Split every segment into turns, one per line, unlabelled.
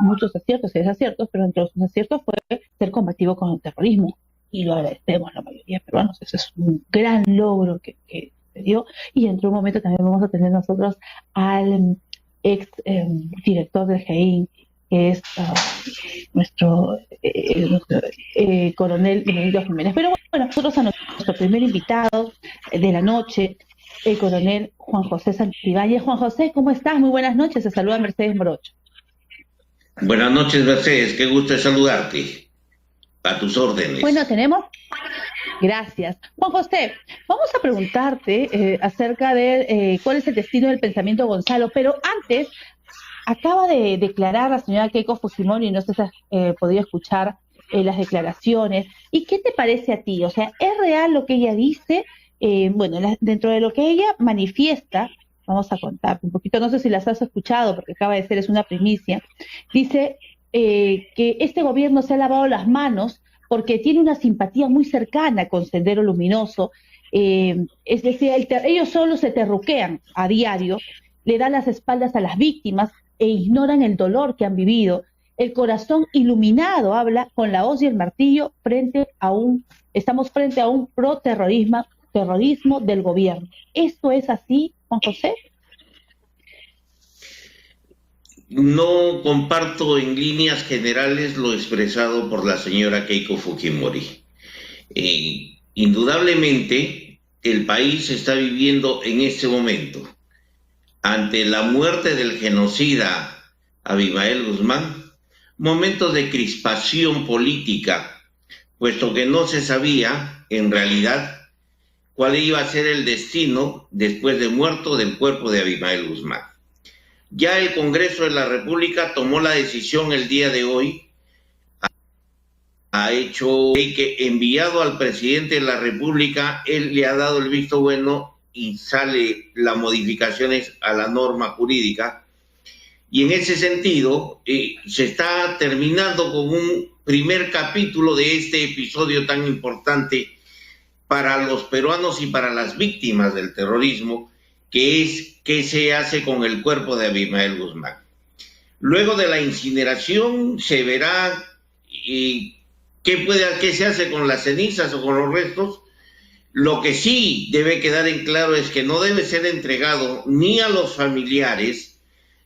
muchos aciertos y desaciertos, pero entre los aciertos fue ser combativo con el terrorismo, y lo agradecemos la mayoría de peruanos. Ese es un gran logro que se dio, y dentro de un momento también vamos a tener nosotros al ex director del GEIN, que es nuestro coronel Benedito Jiménez. Pero bueno, nosotros a nuestro primer invitado de la noche, el coronel Juan José Santibáñez. Juan José, ¿cómo estás? Muy buenas noches, se saluda Mercedes Morocho.
Buenas noches, Mercedes, qué gusto de saludarte. A tus órdenes.
Bueno, gracias. Juan José, vamos a preguntarte acerca de cuál es el destino del pensamiento Gonzalo, pero antes, acaba de declarar la señora Keiko Fujimori, no sé si has podido escuchar las declaraciones, ¿y qué te parece a ti? O sea, ¿es real lo que ella dice? Bueno, dentro de lo que ella manifiesta, vamos a contarte un poquito, no sé si las has escuchado, porque acaba de ser, es una primicia, dice que este gobierno se ha lavado las manos porque tiene una simpatía muy cercana con Sendero Luminoso, es decir, ellos solo se terruquean a diario, le dan las espaldas a las víctimas e ignoran el dolor que han vivido. El corazón iluminado habla con la hoz y el martillo estamos frente a un terrorismo del gobierno. ¿Esto es así, Juan José?
No comparto en líneas generales lo expresado por la señora Keiko Fujimori. Indudablemente, el país está viviendo en este momento, ante la muerte del genocida Abimael Guzmán, momentos de crispación política, puesto que no se sabía, en realidad, cuál iba a ser el destino después de muerto del cuerpo de Abimael Guzmán. Ya el Congreso de la República tomó la decisión el día de hoy, ha hecho que enviado al presidente de la República, él le ha dado el visto bueno y sale las modificaciones a la norma jurídica. Y en ese sentido, se está terminando con un primer capítulo de este episodio tan importante para los peruanos y para las víctimas del terrorismo, que es qué se hace con el cuerpo de Abimael Guzmán. Luego de la incineración se verá qué se hace con las cenizas o con los restos. Lo que sí debe quedar en claro es que no debe ser entregado ni a los familiares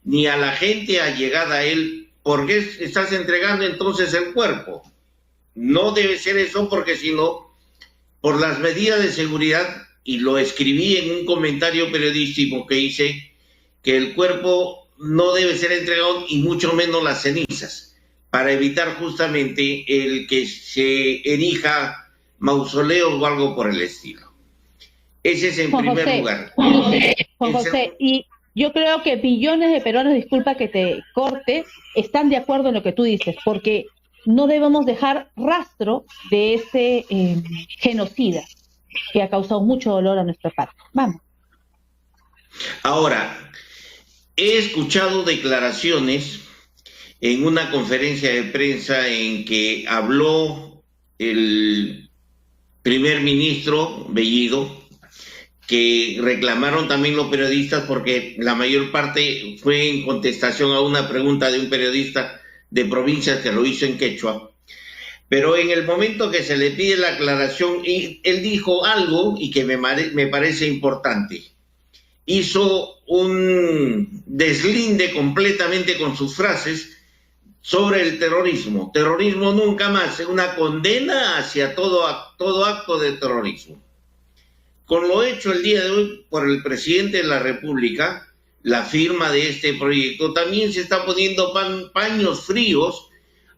ni a la gente allegada a él. ¿Por qué estás entregando entonces el cuerpo? No debe ser eso, porque si no, por las medidas de seguridad, y lo escribí en un comentario periodístico que hice, que el cuerpo no debe ser entregado y mucho menos las cenizas, para evitar justamente el que se erija mausoleos o algo por el estilo. Ese es en primer lugar.
Juan José, y yo creo que billones de peruanos, disculpa que te corte, están de acuerdo en lo que tú dices, porque no debemos dejar rastro de ese genocida que ha causado mucho dolor a nuestra patria. Vamos.
Ahora, he escuchado declaraciones en una conferencia de prensa en que habló el primer ministro Bellido, que reclamaron también los periodistas, porque la mayor parte fue en contestación a una pregunta de un periodista de provincias que lo hizo en quechua. Pero en el momento que se le pide la aclaración, él dijo algo y que me parece importante. Hizo un deslinde completamente con sus frases sobre el terrorismo. Terrorismo nunca más, es una condena hacia todo acto de terrorismo. Con lo hecho el día de hoy por el presidente de la República, la firma de este proyecto, también se está poniendo paños fríos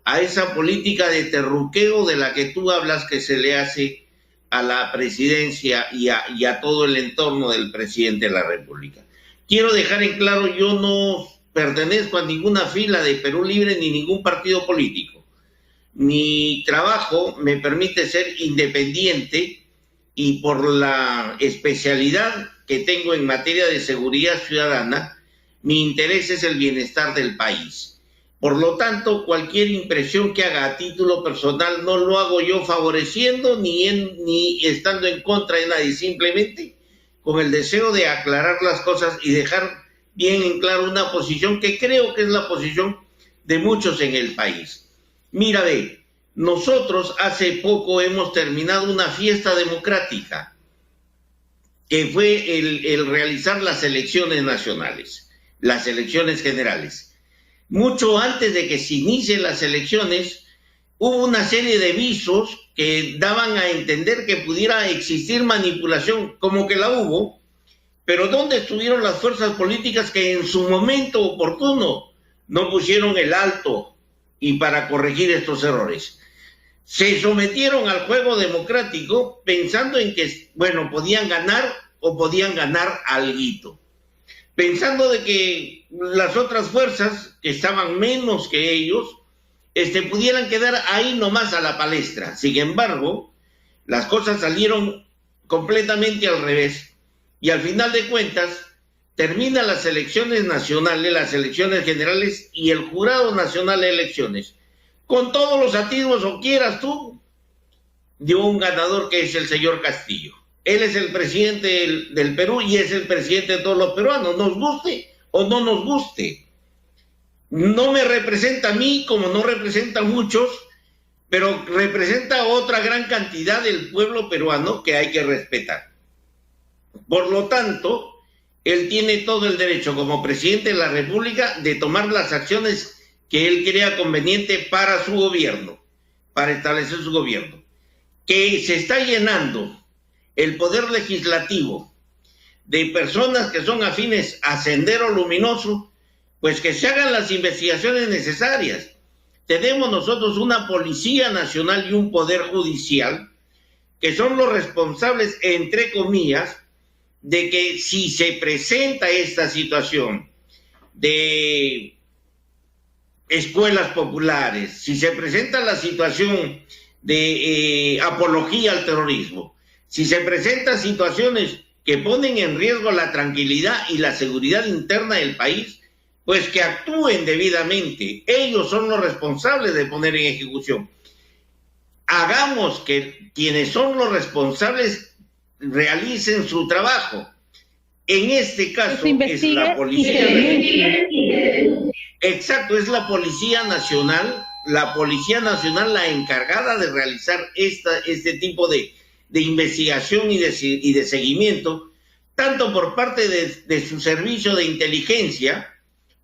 a esa política de terruqueo de la que tú hablas, que se le hace a la presidencia y a todo el entorno del presidente de la República. Quiero dejar en claro, yo no pertenezco a ninguna fila de Perú Libre ni ningún partido político. Mi trabajo me permite ser independiente, y por la especialidad que tengo en materia de seguridad ciudadana, mi interés es el bienestar del país. Por lo tanto, cualquier impresión que haga a título personal no lo hago yo favoreciendo ni estando en contra de nadie, simplemente con el deseo de aclarar las cosas y dejar bien en claro una posición que creo que es la posición de muchos en el país. Mira, ve, nosotros hace poco hemos terminado una fiesta democrática, que fue el realizar las elecciones nacionales, las elecciones generales. Mucho antes de que se inicien las elecciones, hubo una serie de visos que daban a entender que pudiera existir manipulación, como que la hubo, pero ¿dónde estuvieron las fuerzas políticas que en su momento oportuno no pusieron el alto y para corregir estos errores? Se sometieron al juego democrático pensando en que, bueno, podían ganar o podían ganar alguito, pensando de que las otras fuerzas que estaban menos que ellos pudieran quedar ahí nomás a la palestra. Sin embargo, las cosas salieron completamente al revés y al final de cuentas terminan las elecciones nacionales, las elecciones generales y el Jurado Nacional de Elecciones, con todos los atisbos o quieras tú, dio un ganador que es el señor Castillo. Él es el presidente del Perú y es el presidente de todos los peruanos, nos guste o no nos guste. No me representa a mí como no representa a muchos, pero representa a otra gran cantidad del pueblo peruano que hay que respetar. Por lo tanto, él tiene todo el derecho como presidente de la República de tomar las acciones que él crea conveniente para su gobierno, para establecer su gobierno. Que se está llenando el poder legislativo de personas que son afines a Sendero Luminoso, pues que se hagan las investigaciones necesarias. Tenemos nosotros una Policía Nacional y un Poder Judicial que son los responsables, entre comillas, de que si se presenta esta situación de escuelas populares, si se presenta la situación de apología al terrorismo, si se presentan situaciones que ponen en riesgo la tranquilidad y la seguridad interna del país, pues que actúen debidamente. Ellos son los responsables de poner en ejecución. Hagamos que quienes son los responsables realicen su trabajo. En este caso es la Policía Nacional. Exacto, es la Policía Nacional la encargada de realizar este tipo de investigación y de seguimiento, tanto por parte de su servicio de inteligencia,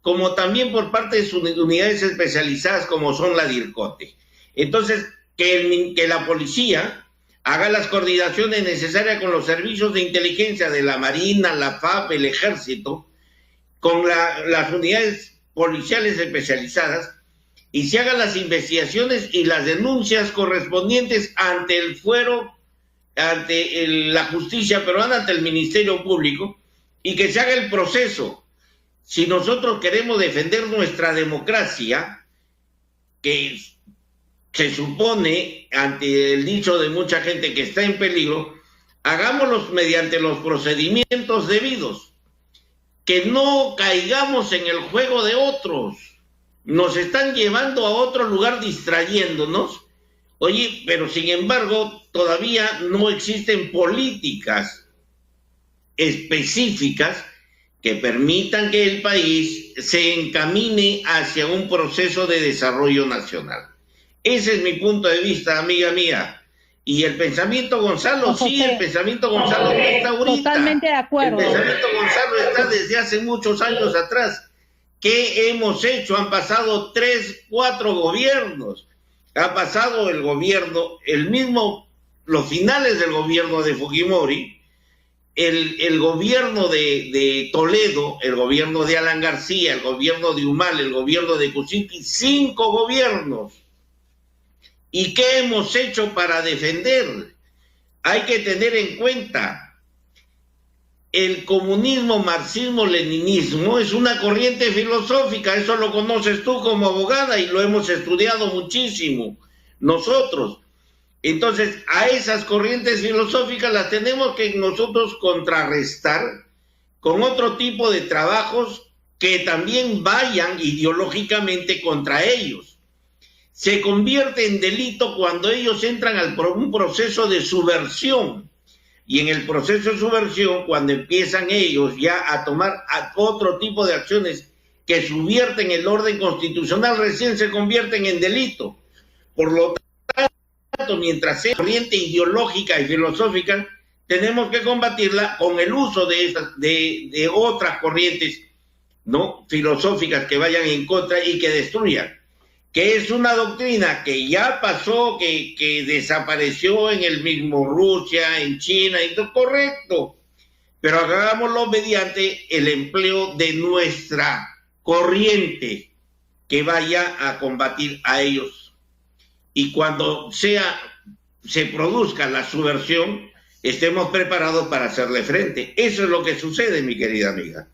como también por parte de sus unidades especializadas como son la DIRCOTE. Entonces, que la policía haga las coordinaciones necesarias con los servicios de inteligencia de la Marina, la FAP, el Ejército, con las unidades policiales especializadas, y se hagan las investigaciones y las denuncias correspondientes ante el fuero, ante la justicia peruana, ante el Ministerio Público, y que se haga el proceso. Si nosotros queremos defender nuestra democracia, que se supone, ante el dicho de mucha gente, que está en peligro, hagámoslos mediante los procedimientos debidos, que no caigamos en el juego de otros. Nos están llevando a otro lugar distrayéndonos. Oye, pero sin embargo, todavía no existen políticas específicas que permitan que el país se encamine hacia un proceso de desarrollo nacional. Ese es mi punto de vista, amiga mía. Y el pensamiento Gonzalo, sí, el pensamiento Gonzalo no está ahorita.
Totalmente de acuerdo.
El pensamiento Gonzalo está desde hace muchos años atrás. ¿Qué hemos hecho? Han pasado 3, 4 gobiernos. Ha pasado el gobierno, los finales del gobierno de Fujimori, el gobierno de Toledo, el gobierno de Alan García, el gobierno de Humala, el gobierno de Kuczynski, 5 gobiernos. ¿Y qué hemos hecho para defender? Hay que tener en cuenta, el comunismo, marxismo, leninismo es una corriente filosófica, eso lo conoces tú como abogada y lo hemos estudiado muchísimo nosotros. Entonces, a esas corrientes filosóficas las tenemos que nosotros contrarrestar con otro tipo de trabajos que también vayan ideológicamente contra ellos. Se convierte en delito cuando ellos entran a un proceso de subversión. Y en el proceso de subversión, cuando empiezan ellos ya a tomar otro tipo de acciones que subvierten el orden constitucional recién se convierten en delito. Por lo tanto, mientras sea corriente ideológica y filosófica, tenemos que combatirla con el uso de otras corrientes, ¿no?, filosóficas que vayan en contra y que destruyan. Que es una doctrina que ya pasó, que desapareció en el mismo Rusia, en China, y todo correcto. Pero hagámoslo mediante el empleo de nuestra corriente que vaya a combatir a ellos. Y cuando se produzca la subversión, estemos preparados para hacerle frente. Eso es lo que sucede, mi querida amiga.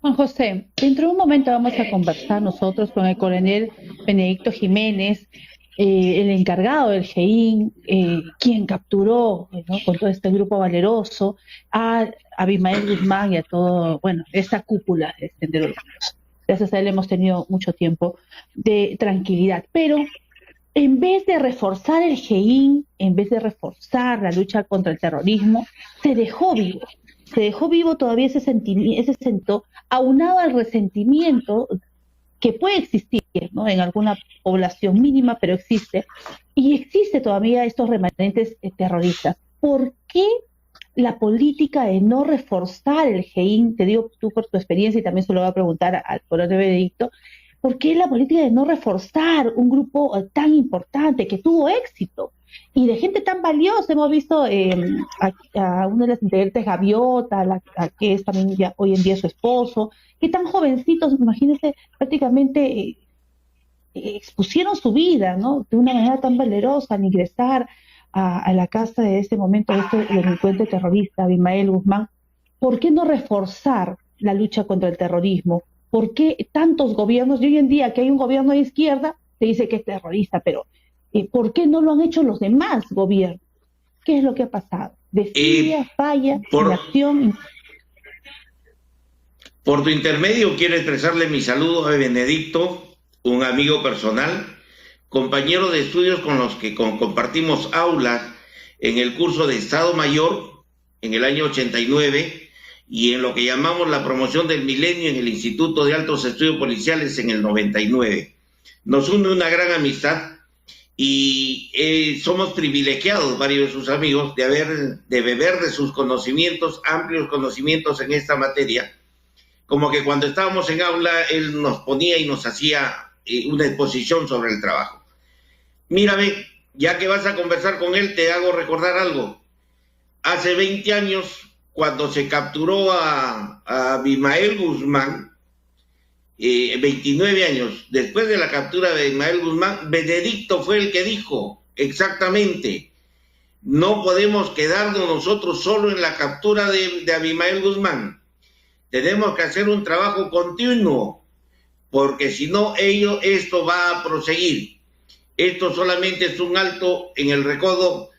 Juan José, dentro de un momento vamos a conversar nosotros con el coronel Benedicto Jiménez, el encargado del GEIN, quien capturó, ¿no?, con todo este grupo valeroso a Abimael Guzmán y a todo, bueno, esta cúpula de Sendero Luminoso. Gracias a él hemos tenido mucho tiempo de tranquilidad, pero en vez de reforzar el GEIN, en vez de reforzar la lucha contra el terrorismo, se dejó vivo todavía ese sentimiento, aunado al resentimiento que puede existir, ¿no?, en alguna población mínima, pero existe, y existe todavía estos remanentes terroristas. ¿Por qué la política de no reforzar el GEIN? Te digo tú por tu experiencia y también se lo voy a preguntar al coronel Benedicto. ¿Por qué la política de no reforzar un grupo tan importante que tuvo éxito y de gente tan valiosa? Hemos visto a una de las integrantes, Gaviota, que es también ya hoy en día su esposo, que tan jovencitos, imagínense, prácticamente expusieron su vida, ¿no?, de una manera tan valerosa al ingresar a la casa de este momento de este delincuente terrorista, Abimael Guzmán. ¿Por qué no reforzar la lucha contra el terrorismo? ¿Por qué tantos gobiernos, y hoy en día que hay un gobierno de izquierda, se dice que es terrorista, pero ¿por qué no lo han hecho los demás gobiernos? ¿Qué es lo que ha pasado? Desidia, falla, inacción.
Por tu intermedio quiero expresarle mi saludo a Benedicto, un amigo personal, compañero de estudios con los que compartimos aulas en el curso de Estado Mayor en el año 89 y en lo que llamamos la promoción del milenio en el Instituto de Altos Estudios Policiales en el 99. Nos une una gran amistad y somos privilegiados, varios de sus amigos, de beber de sus conocimientos, amplios conocimientos en esta materia. Como que cuando estábamos en aula, él nos ponía y nos hacía una exposición sobre el trabajo. Mírame, ya que vas a conversar con él, te hago recordar algo. Hace 20 años, cuando se capturó a Abimael Guzmán, 29 años después de la captura de Abimael Guzmán, Benedicto fue el que dijo exactamente: no podemos quedarnos nosotros solo en la captura de Abimael Guzmán. Tenemos que hacer un trabajo continuo, porque si no, esto va a proseguir. Esto solamente es un alto en el recodo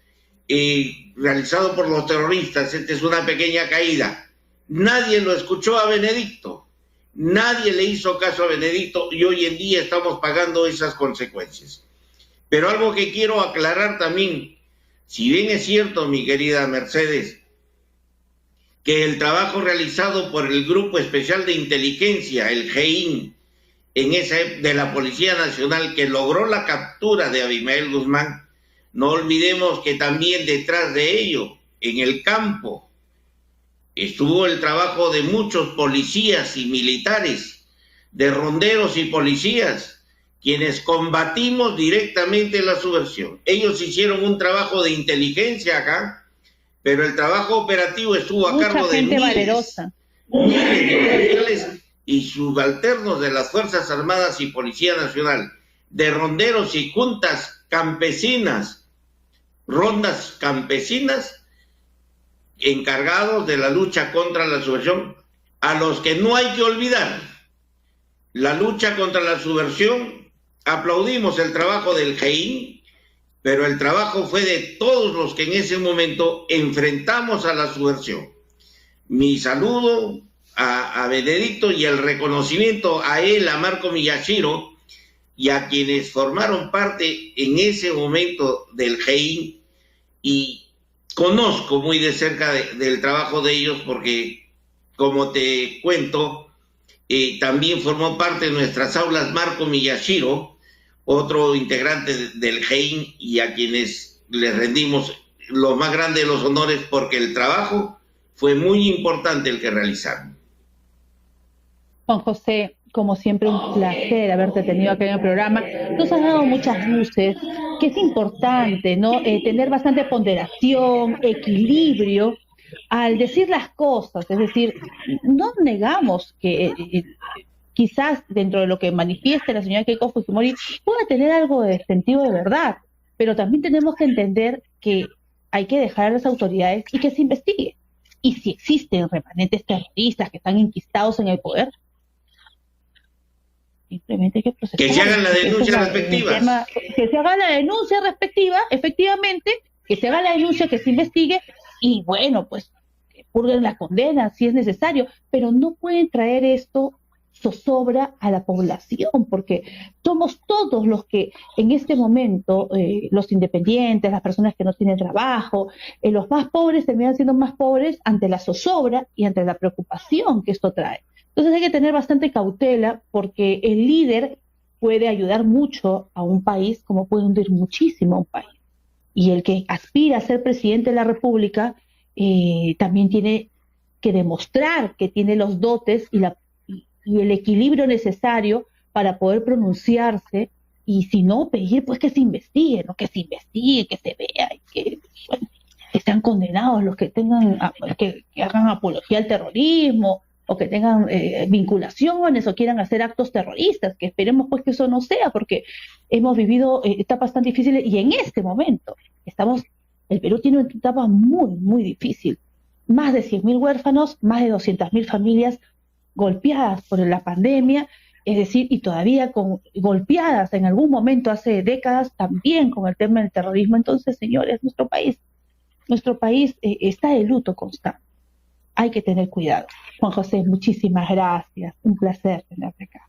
realizado por los terroristas. Esta es una pequeña caída. Nadie lo escuchó a Benedicto. Nadie le hizo caso a Benedicto y hoy en día estamos pagando esas consecuencias. Pero algo que quiero aclarar también, si bien es cierto, mi querida Mercedes, que el trabajo realizado por el Grupo Especial de Inteligencia, el GEIN, de la Policía Nacional, que logró la captura de Abimael Guzmán, no olvidemos que también detrás de ello, en el campo, estuvo el trabajo de muchos policías y militares, de ronderos y policías, quienes combatimos directamente la subversión. Ellos hicieron un trabajo de inteligencia acá, pero el trabajo operativo estuvo a cargo de miles de oficiales y subalternos de las Fuerzas Armadas y Policía Nacional, de ronderos y juntas campesinas, rondas campesinas, encargados de la lucha contra la subversión, a los que no hay que olvidar. La lucha contra la subversión, aplaudimos el trabajo del GEIN, pero el trabajo fue de todos los que en ese momento enfrentamos a la subversión. Mi saludo a Benedicto y el reconocimiento a él, a Marco Miyashiro y a quienes formaron parte en ese momento del GEIN, y conozco muy de cerca del trabajo de ellos porque, como te cuento, también formó parte de nuestras aulas Marco Miyashiro, otro integrante del GEIN, y a quienes les rendimos los más grandes de los honores porque el trabajo fue muy importante el que realizaron.
Juan José, como siempre, un placer haberte tenido acá en el programa. Nos has dado muchas luces, que es importante, ¿no? Tener bastante ponderación, equilibrio al decir las cosas. Es decir, no negamos que quizás dentro de lo que manifieste la señora Keiko Fujimori pueda tener algo de sentido de verdad, pero también tenemos que entender que hay que dejar a las autoridades y que se investigue. Y si existen remanentes terroristas que están enquistados en el poder, simplemente hay que procesar.
Que se hagan las denuncias respectivas.
Que se haga la denuncia respectiva, efectivamente, que se haga la denuncia, que se investigue, y bueno, pues que purguen la condena si es necesario, pero no pueden traer esto zozobra a la población, porque somos todos los que en este momento, los independientes, las personas que no tienen trabajo, los más pobres terminan siendo más pobres ante la zozobra y ante la preocupación que esto trae. Entonces hay que tener bastante cautela porque el líder puede ayudar mucho a un país como puede hundir muchísimo a un país. Y el que aspira a ser presidente de la República también tiene que demostrar que tiene los dotes y el equilibrio necesario para poder pronunciarse, y si no, pedir pues que se investigue, ¿no? Que se investigue, que se vea, y que sean condenados los que tengan, que hagan apología al terrorismo, o que tengan vinculaciones, o quieran hacer actos terroristas, que esperemos pues que eso no sea, porque hemos vivido etapas tan difíciles, y en este momento el Perú tiene una etapa muy, muy difícil. Más de 100.000 huérfanos, más de 200.000 familias golpeadas por la pandemia, es decir, y todavía golpeadas en algún momento hace décadas también con el tema del terrorismo. Entonces, señores, nuestro país está de luto constante. Hay que tener cuidado. Juan José, muchísimas gracias. Un placer tenerte acá.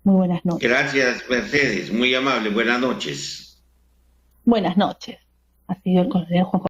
Muy buenas noches.
Gracias, Mercedes. Muy amable. Buenas noches.
Buenas noches. Ha sido el coronel Juan José.